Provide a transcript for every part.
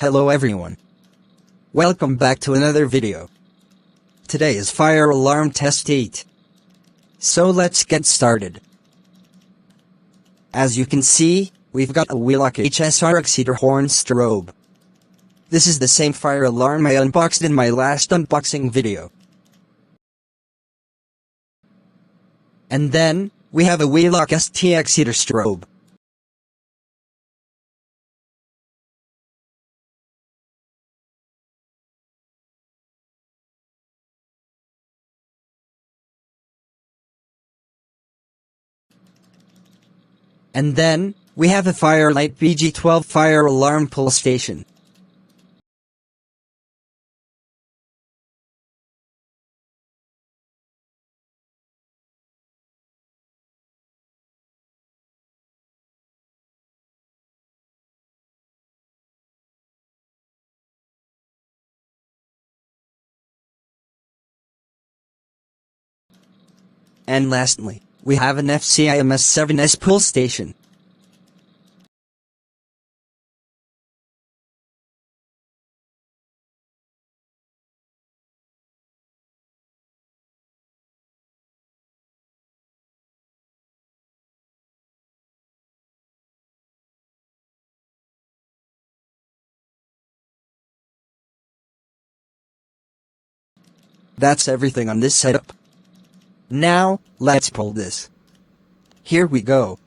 Hello everyone. Welcome back to another video. Today is Fire Alarm Test 8. So let's get started. As you can see, we've got a Wheelock HSR Exceder horn strobe. This is the same fire alarm I unboxed in my last unboxing video. And then, we have a Wheelock ST Exceder strobe. And then, we have a Firelight BG12 fire alarm pull station. And lastly, we have an FCIMS7S pull station. That's everything on this setup. Now, let's pull this. Here we go.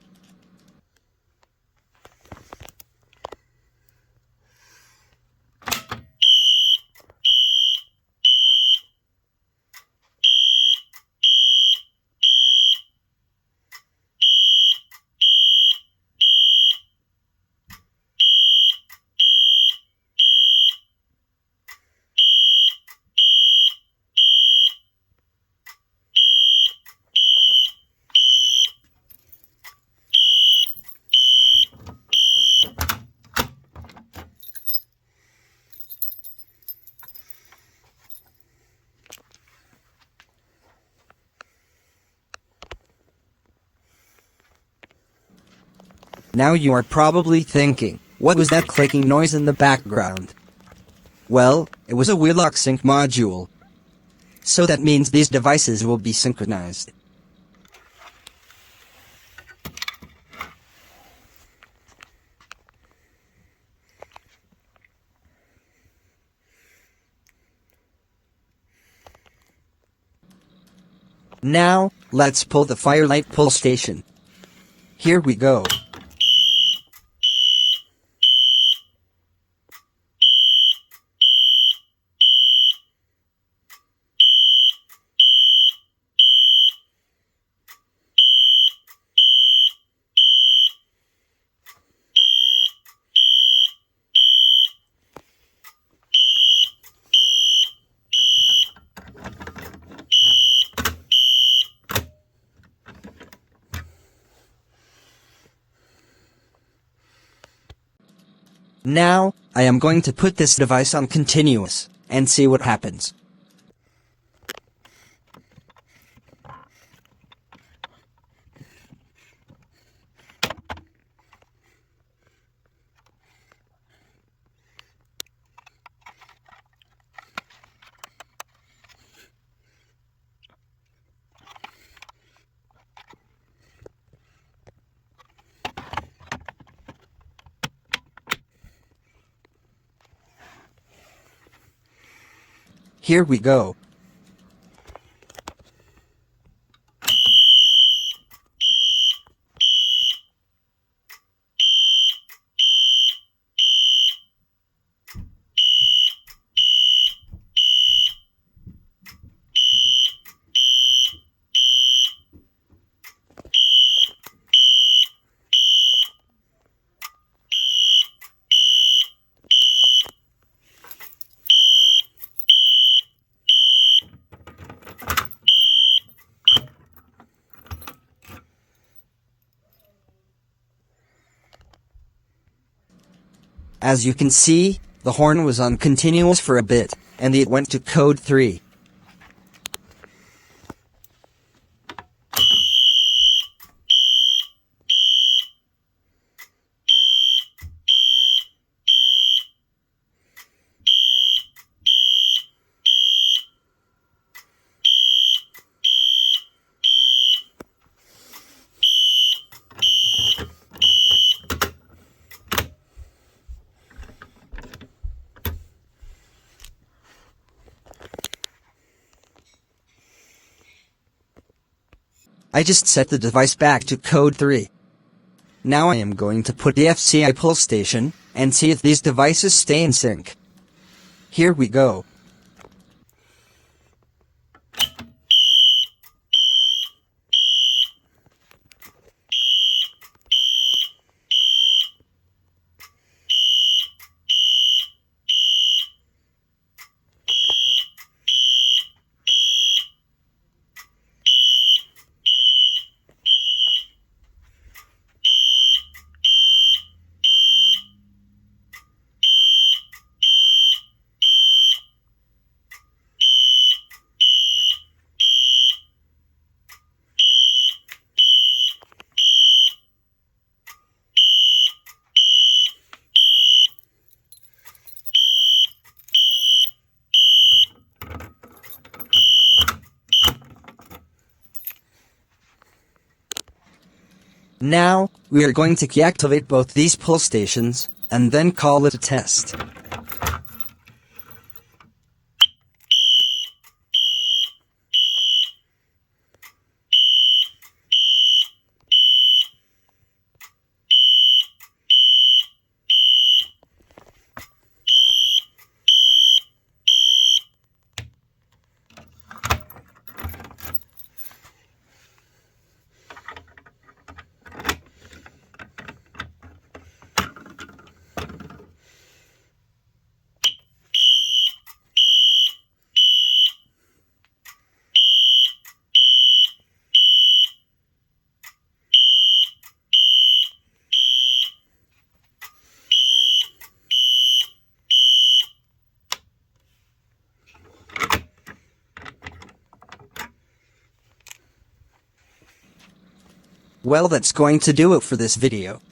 Now you are probably thinking, what was that clicking noise in the background? Well, it was a Wheelock sync module. So that means these devices will be synchronized. Now, let's pull the Firelight pull station. Here we go. Now, I am going to put this device on continuous, and see what happens. Here we go. As you can see, the horn was on continuous for a bit, and it went to code 3. I just set the device back to code 3. Now I am going to put the FCI pull station, and see if these devices stay in sync. Here we go. Now, we are going to deactivate both these pull stations, and then call it a test. Well, that's going to do it for this video.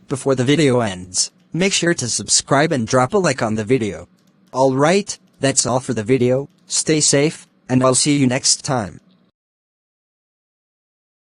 Before the video ends, make sure to subscribe and drop a like on the video. Alright, that's all for the video, stay safe, and I'll see you next time.